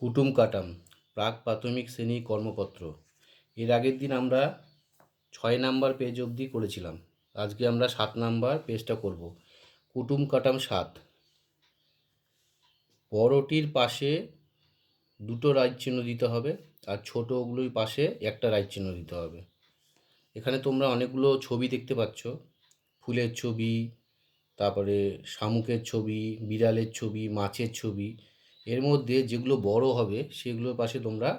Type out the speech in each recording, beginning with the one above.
কুটুম কাটাম প্রাক প্রাথমিক শ্রেণী কর্মপত্র। এর আগের দিন আমরা 6 নাম্বার পেজ অবধি করেছিলাম। আজকে আমরা 7 নাম্বার পেজটা করব। কুটুম কাটাম 7। বড়টির পাশে দুটো রাইট চিহ্ন দিতে হবে আর ছোটোগুলোর পাশে একটা রাইট চিহ্ন দিতে হবে। এখানে তোমরা অনেকগুলো ছবি দেখতে পাচ্ছ, ফুলের ছবি, তারপরে শামুকের ছবি, বিড়ালের ছবি, মাছের ছবি। এর মধ্যে যেগুলো বড় হবে সেগুলোর পাশে তোমরা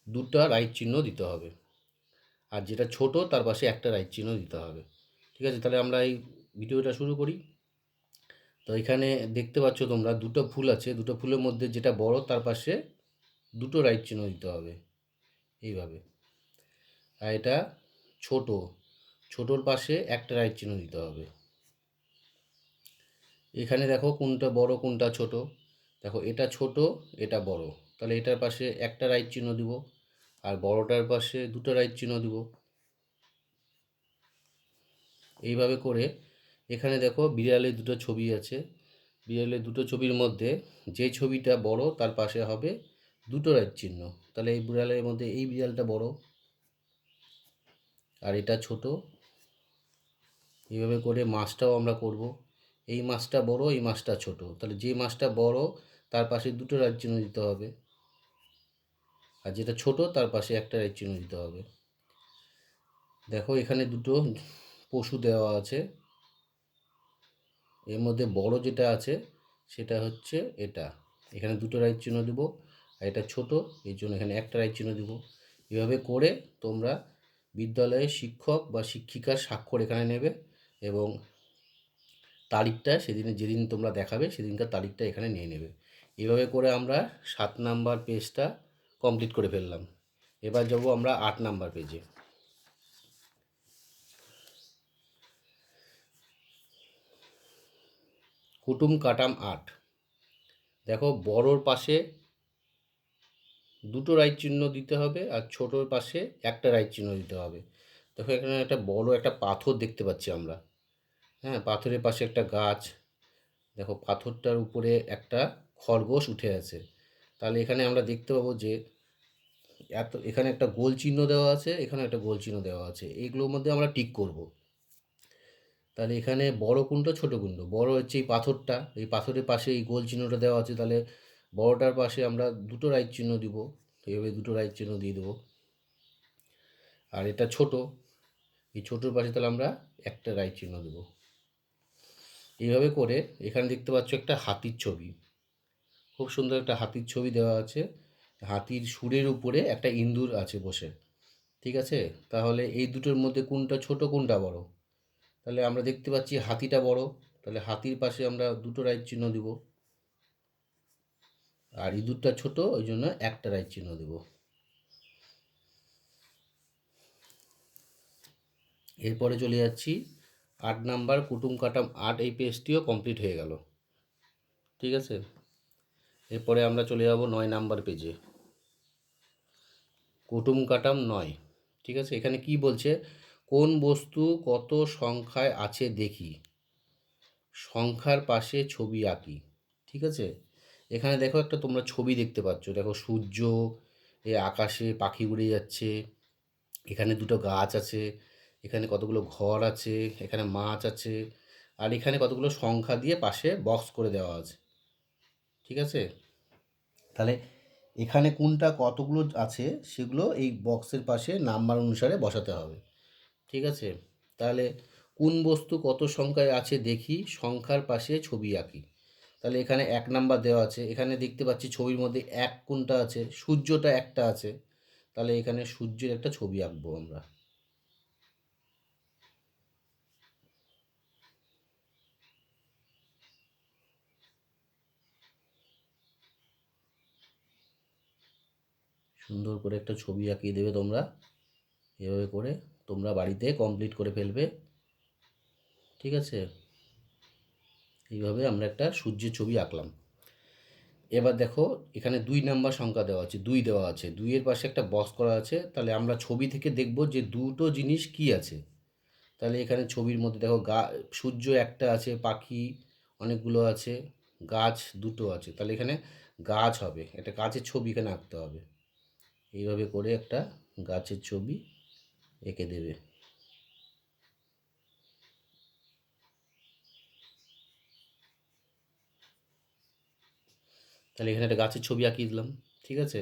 দুটো রাইট চিহ্ন দিতে হবে, আর যেটা ছোট তার পাশে একটা রাইট চিহ্ন দিতে হবে। ঠিক আছে, তাহলে আমরা এই ভিডিওটা শুরু করি। তো এখানে দেখতে পাচ্ছ তোমরা দুটো ফুল আছে, দুটো ফুলের মধ্যে যেটা বড় তার পাশে দুটো রাইট চিহ্ন দিতে হবে এইভাবে। আর এটা ছোট, ছোটোর পাশে একটা রাইট চিহ্ন দিতে হবে। এখানে দেখো কোনটা বড় কোনটা ছোট। দেখো এটা ছোট, এটা বড়, তাহলে এটার পাশে একটা রাইট চিহ্ন দিব, আর বড়টার পাশে দুটো রাইট চিহ্ন দিব। এইভাবে করে এখানে দেখো বিড়ালের দুটো ছবি আছে, বিড়ালের দুটো ছবির মধ্যে যে ছবিটা বড় তার পাশে হবে দুটো রাইট চিহ্ন। তাহলে এই বিড়ালের মধ্যে এই বিড়ালটা বড় আর এটা ছোট। এইভাবে করে মাছটাও আমরা করব। এই মাছটা বড়, এই মাছটা ছোট, তাহলে যে মাছটা বড় তার পাশে দুটো রাইট চিহ্ন দিতে হবে, আর যেটা ছোট তার পাশে একটা রাইট চিহ্ন দিতে হবে। দেখো এখানে দুটো পশু দেওয়া আছে, এর মধ্যে বড় যেটা আছে সেটা হচ্ছে এটা, এখানে দুটো রাইট চিহ্ন দেবো, আর এটা ছোট এই জন্য এখানে একটা রাইট চিহ্ন দেবো। এভাবে করে তোমরা বিদ্যালয়ের শিক্ষক বা শিক্ষিকার স্বাক্ষর এখানে নেবে এবং তারিখটা সেদিনে যেদিন তোমরা দেখাবে সেদিনকার তারিখটা এখানে নিয়ে নেবে। এইভাবে করে আমরা 7 নাম্বার পেজটা কমপ্লিট করে ফেললাম। এবার যাব আমরা 8 নাম্বার পেজে। কুটুম কাটাম 8। দেখো বড়োর পাশে দুটো রাইট চিহ্ন দিতে হবে আর ছোটোর পাশে একটা রাইট চিহ্ন দিতে হবে। দেখো এখানে একটা বড় একটা পাথর দেখতে পাচ্ছি আমরা। হ্যাঁ, পাথরের পাশে একটা গাছ। দেখো পাথরটার উপরে একটা খরগোশ উঠে আছে। তাহলে এখানে আমরা দেখতে পাবো যে এখানে একটা গোল চিহ্ন দেওয়া আছে, এখানে একটা গোল চিহ্ন দেওয়া আছে, এইগুলোর মধ্যে আমরা টিক করব। তাহলে এখানে বড় কোনটা ছোট কোনটা? বড় হচ্ছে এই পাথরটা, এই পাথরের পাশে এই গোল চিহ্নটা দেওয়া আছে, তাহলে বড়টার পাশে আমরা দুটো রাইট চিহ্ন দিব, এইভাবে দুটো রাইট চিহ্ন দিয়ে দেবো। আর এটা ছোট, এই ছোটোর পাশে তাহলে আমরা একটা রাইট চিহ্ন দেবো। এইভাবে করে এখানে দেখতে পাচ্ছ একটা হাতির ছবি, খুব সুন্দর একটা হাতির ছবি দেওয়া আছে। হাতির সুরের উপরে একটা ইঁদুর আছে বসে। ঠিক আছে, তাহলে এই দুটোর মধ্যে কোনটা ছোট কোনটা বড়? তাহলে আমরা দেখতে পাচ্ছি হাতিটা বড়, তাহলে হাতির পাশে আমরা দুটো রাইট চিহ্ন দিব, আর ইঁদুরটা ছোট ওই জন্য একটা রাইট চিহ্ন দেব। এরপরে চলে যাচ্ছি 8 নাম্বার কুটুম কাটাম 8, এই পেজটিও কমপ্লিট হয়ে গেল। ঠিক আছে, এরপরে আমরা চলে যাব 9 নাম্বার পেজে, কুটুম কাটাম 9। ঠিক আছে, এখানে কি বলছে? কোন বস্তু কত সংখ্যায় আছে দেখি, সংখ্যার পাশে ছবি আঁকি। ঠিক আছে, এখানে দেখো একটা তোমরা ছবি দেখতে পাচ্ছ, দেখো সূর্য, এ আকাশে পাখি উড়ে যাচ্ছে, এখানে দুটো গাছ আছে, এখানে কতগুলো ঘর আছে, এখানে মাছ আছে, আর এখানে কতগুলো সংখ্যা দিয়ে পাশে বক্স করে দেওয়া আছে। ঠিক আছে, তাহলে এখানে কোনটা কতগুলো আছে সেগুলো এই বক্সের পাশে নাম্বার অনুসারে বসাতে হবে। ঠিক আছে, তাহলে কোন বস্তু কত সংখ্যায় আছে দেখি, সংখ্যার পাশে ছবি আঁকি। তাহলে এখানে 1 নাম্বার দেওয়া আছে, এখানে দেখতে পাচ্ছি ছবির মধ্যে এক কোনটা আছে, সূর্যটা একটা আছে, তাহলে এখানে সূর্যের একটা ছবি আঁকবো আমরা। সুন্দর করে একটা ছবি আঁকিয়ে দেবে তোমরা, এভাবে করে তোমরা বাড়িতে কমপ্লিট করে ফেলবে। ঠিক আছে, এইভাবে আমরা একটা সূর্যের ছবি আঁকলাম। এবার দেখো এখানে 2 নাম্বার সংখ্যা দেওয়া আছে, 2 দেওয়া আছে, 2-এর পাশে একটা বক্স করা আছে, তাহলে আমরা ছবি থেকে দেখব যে দুটো জিনিস কি আছে। তাহলে এখানে ছবির মধ্যে দেখো সূর্য একটা আছে, পাখি অনেকগুলো আছে, গাছ দুটো আছে, তাহলে এখানে গাছ হবে, একটা গাছের ছবি এখানে আঁকতে হবে। এইভাবে করে একটা গাছের ছবি এঁকে দেবে। তাহলে এখানে একটা গাছের ছবি আঁকিয়ে দিলাম, ঠিক আছে।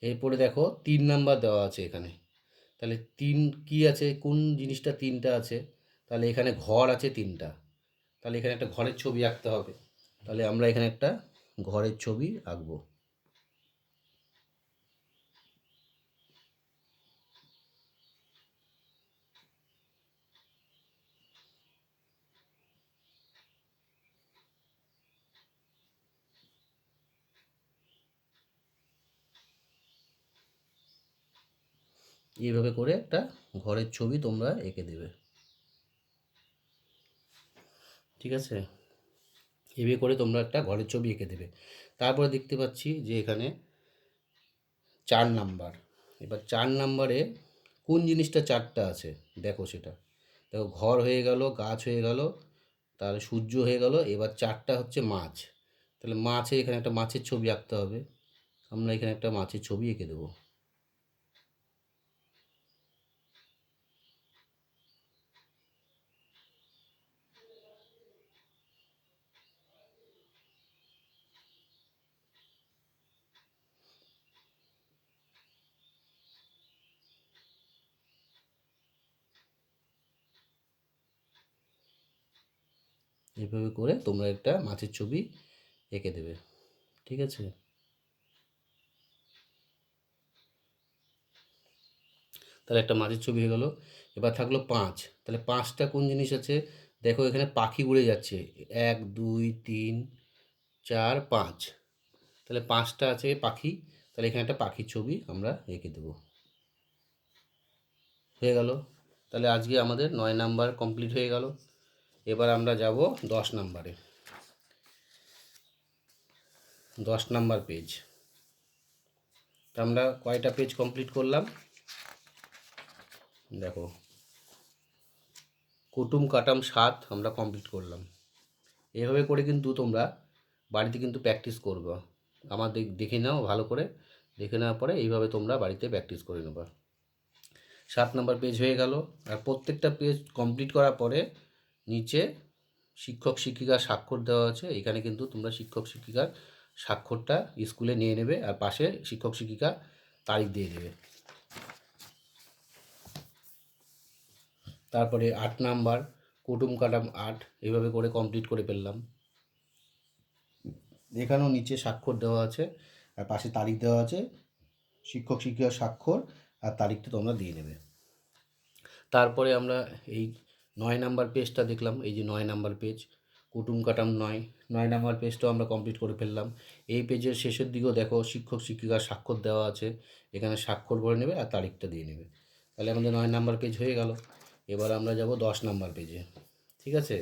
এরপরে দেখো 3 নাম্বার দেওয়া আছে এখানে, তাহলে তিন কি আছে, কোন জিনিসটা তিনটা আছে, তাহলে এখানে ঘর আছে তিনটা, তাহলে এখানে একটা ঘরের ছবি আঁকতে হবে। তাহলে আমরা এখানে একটা ঘরের ছবি আঁকবো। এইভাবে করে একটা ঘরের ছবি তোমরা এঁকে দেবে, ঠিক আছে। এভাবে করে তোমরা একটা ঘরের ছবি এঁকে দেবে। তারপরে দেখতে পাচ্ছি যে এখানে 4 নাম্বার, এবার 4 নাম্বারে কোন জিনিসটা চারটা আছে, দেখো সেটা। দেখো ঘর হয়ে গেল, গাছ হয়ে গেল, তাহলে সূর্য হয়ে গেল, এবার চারটা হচ্ছে মাছ। তাহলে মাছে এখানে একটা মাছের ছবি আঁকতে হবে। আমরা এখানে একটা মাছের ছবি এঁকে দেবো। এইভাবে করে তোমরা একটা মাছের ছবি এঁকে দেবে, ঠিক আছে। তাহলে একটা মাছের ছবি হয়ে গেল। এবার থাকলো 5, তাহলে 5টা কোন জিনিস আছে, দেখো এখানে পাখি উড়ে যাচ্ছে, 1 2 3 4 5, তাহলে 5টা আছে পাখি, তাহলে এখানে একটা পাখির ছবি আমরা এঁকে দেবো, হয়ে গেল। তাহলে আজকে আমাদের 9 নাম্বার কমপ্লিট হয়ে গেল। এবার আমরা যাব 10 নাম্বারে। 10 নাম্বার পেজ, তা আমরা কয়টা পেজ কমপ্লিট করলাম, দেখো কুটুম কাটাম 7 আমরা কমপ্লিট করলাম। এভাবে করে কিন্তু তোমরা বাড়িতে কিন্তু প্র্যাকটিস করবে। আমার দেখে নাও ভালো করে, দেখে নেওয়ার পরে এইভাবে তোমরা বাড়িতে প্র্যাকটিস করে নেবা। 7 নাম্বার পেজ হয়ে গেল। আর প্রত্যেকটা পেজ কমপ্লিট করার পরে নিচে শিক্ষক শিক্ষিকার স্বাক্ষর দেওয়া আছে, এখানে কিন্তু তোমরা শিক্ষক শিক্ষিকার স্বাক্ষরটা স্কুলে নিয়ে নেবে, আর পাশে শিক্ষক শিক্ষিকা তারিখ দিয়ে দেবে। তারপরে 8 নাম্বার কুটুম কাটাম 8, এইভাবে করে কমপ্লিট করে ফেললাম। এখানেও নিচে স্বাক্ষর দেওয়া আছে আর পাশে তারিখ দেওয়া আছে, শিক্ষক শিক্ষিকার স্বাক্ষর আর তারিখটা তোমরা দিয়ে নেবে। তারপরে আমরা এই 9 নাম্বার পেজটা দেখলাম, এই যে 9 নাম্বার পেজ কুটুম কাটাম 9 নাম্বার পেজটাও আমরা কমপ্লিট করে ফেললাম। এই পেজের শেষের দিকেও দেখো শিক্ষক শিক্ষিকার স্বাক্ষর দেওয়া আছে, এখানে স্বাক্ষর করে নেবে আর তারিখটা দিয়ে নেবে। তাহলে আমাদের 9 নাম্বার পেজ হয়ে গেল। এবার আমরা যাব 10 নাম্বার পেজে, ঠিক আছে।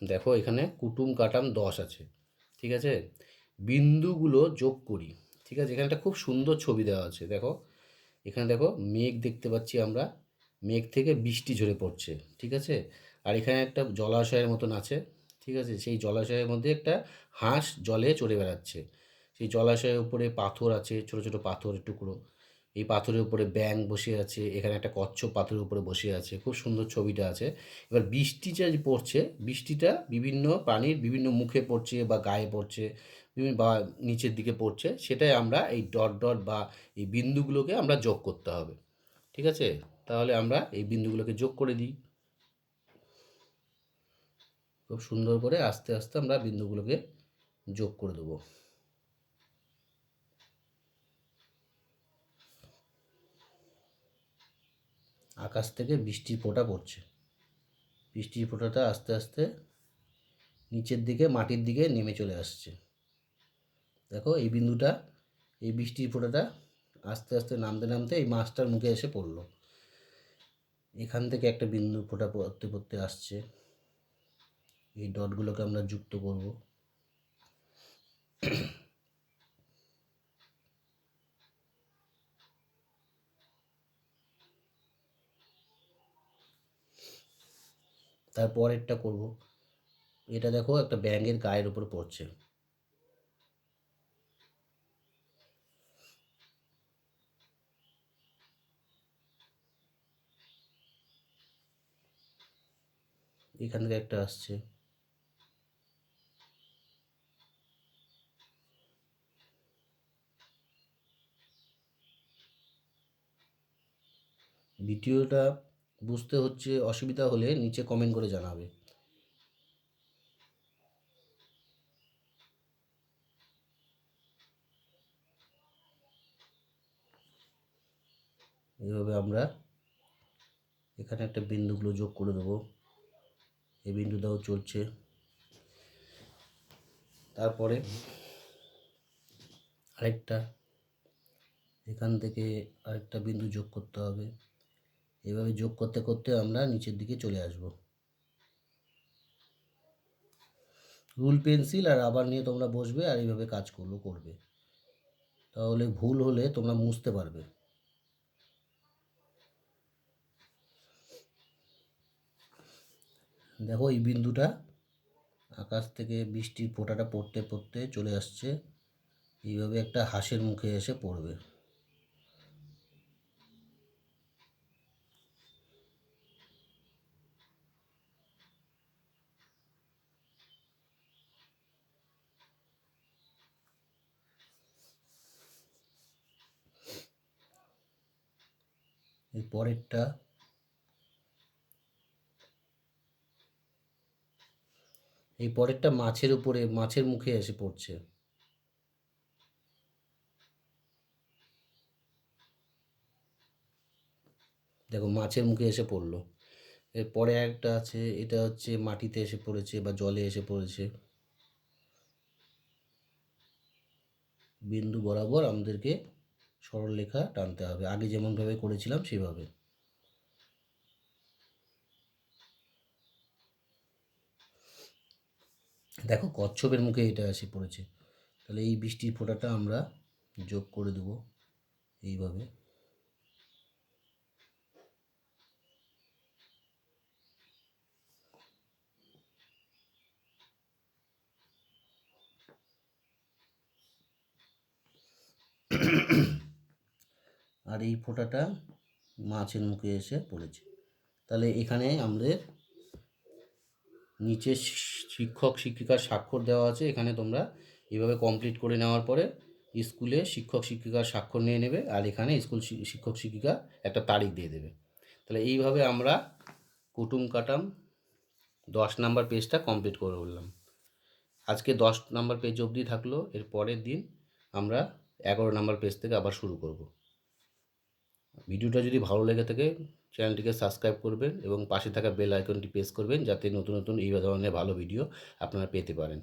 দেখো এখানে কুটুম কাটাম 10 আছে, ঠিক আছে। বিন্দুগুলো যোগ করি, ঠিক আছে। এখানে একটা খুব সুন্দর ছবি দেওয়া আছে, দেখো এখানে দেখো মেঘ দেখতে পাচ্ছি আমরা, মেঘ থেকে বৃষ্টি ঝরে পড়ছে, ঠিক আছে। আর এখানে একটা জলাশয়ের মতন আছে, ঠিক আছে। সেই জলাশয়ের মধ্যে একটা হাঁস জলে চড়ে বেড়াচ্ছে। সেই জলাশয়ের উপরে পাথর আছে, ছোট ছোট পাথরের টুকরো, এই পাথরের উপরে ব্যাঙ বসে আছে, এখানে একটা কচ্ছপ পাথরের উপরে বসে আছে, খুব সুন্দর ছবিটা আছে। এবার বৃষ্টিটা যে পড়ছে, বৃষ্টিটা বিভিন্ন প্রাণীর বিভিন্ন মুখে পড়ছে বা গায়ে পড়ছে, বিভিন্ন বা নিচের দিকে পড়ছে, সেটাই আমরা এই ডট ডট বা এই বিন্দুগুলোকে আমরা যোগ করতে হবে, ঠিক আছে। তাহলে আমরা এই বিন্দুগুলোকে যোগ করে দিই, খুব সুন্দর করে আস্তে আস্তে আমরা বিন্দুগুলোকে যোগ করে দেবো। আকাশ থেকে বৃষ্টির ফোঁটা পড়ছে, বৃষ্টির ফোঁটাটা আস্তে আস্তে নিচের দিকে মাটির দিকে নেমে চলে আসছে। দেখো এই বিন্দুটা, এই বৃষ্টির ফোঁটাটা আস্তে আস্তে নামতে নামতে এই মাছটার মুখে এসে পড়লো। এখান থেকে একটা বিন্দু ফোঁটা পড়তে পড়তে আসছে, এই ডটগুলোকে আমরা যুক্ত করব। তারপরেরটা করব, এটা দেখো একটা ব্যাঙের গায়ের উপর পড়ছে। এখান থেকে একটা আসছে। ভিডিওটা বুঝতে হচ্ছে অসুবিধা হলে নিচে কমেন্ট করে জানাবে। এইভাবে আমরা এখানে একটা বিন্দুগুলো যোগ করে দেবো। এই বিন্দুটাও চলছে। তারপরে আরেকটা এখান থেকে আরেকটা বিন্দু যোগ করতে হবে। এভাবে যোগ করতে করতে আমরা নিচের দিকে চলে আসব। রুল পেন্সিল আর রাবার নিয়ে তোমরা বসবে আর এইভাবে কাজগুলো করবে, তাহলে ভুল হলে তোমরা মুছতে পারবে। দেখো এই বিন্দুটা আকাশ থেকে বৃষ্টির ফোঁটাটা পড়তে পড়তে চলে আসছে, এইভাবে একটা হাঁসের মুখে এসে পড়বে। এর পরেরটা এই পরেরটা মাছের উপরে মাছের মুখে এসে পড়ছে। দেখো মাছের মুখে এসে পড়লো। এরপরে একটা আছে, এটা হচ্ছে মাটিতে এসে পড়েছে বা জলে এসে পড়েছে। বিন্দু বরাবর আমাদেরকে সরলরেখা টানতে হবে, আগে যেমনভাবে করেছিলাম সেভাবে। দেখো কচ্ছপের মুখে এটা এসে পড়েছে, তাহলে এই বৃষ্টির ফোঁটাটা আমরা যোগ করে দেবো এইভাবে। আর এই ফোঁটাটা মাছের মুখে এসে পড়েছে। তাহলে এখানে আমাদের নিচে শিক্ষক শিক্ষিকার স্বাক্ষর দেওয়া আছে, এখানে তোমরা এইভাবে কমপ্লিট করে নেওয়ার পরে স্কুলে শিক্ষক শিক্ষিকার স্বাক্ষর নিয়ে নেবে, আর এখানে স্কুল শিক্ষক শিক্ষিকা একটা তারিখ দিয়ে দেবে। তাহলে এইভাবে আমরা কুটুম কাটাম 10 নাম্বার পেজটা কমপ্লিট করে উঠলাম। আজকে 10 নাম্বার পেজ অবধি থাকলো, এর পরের দিন আমরা 11 নাম্বার পেজ থেকে আবার শুরু করব। ভিডিওটা যদি ভালো লেগে থাকে চ্যানেলটিকে সাবস্ক্রাইব করবেন এবং পাশে থাকা বেল আইকনটি প্রেস করবেন, যাতে নতুন নতুন এই ধরনের ভালো ভিডিও আপনারা পেতে পারেন।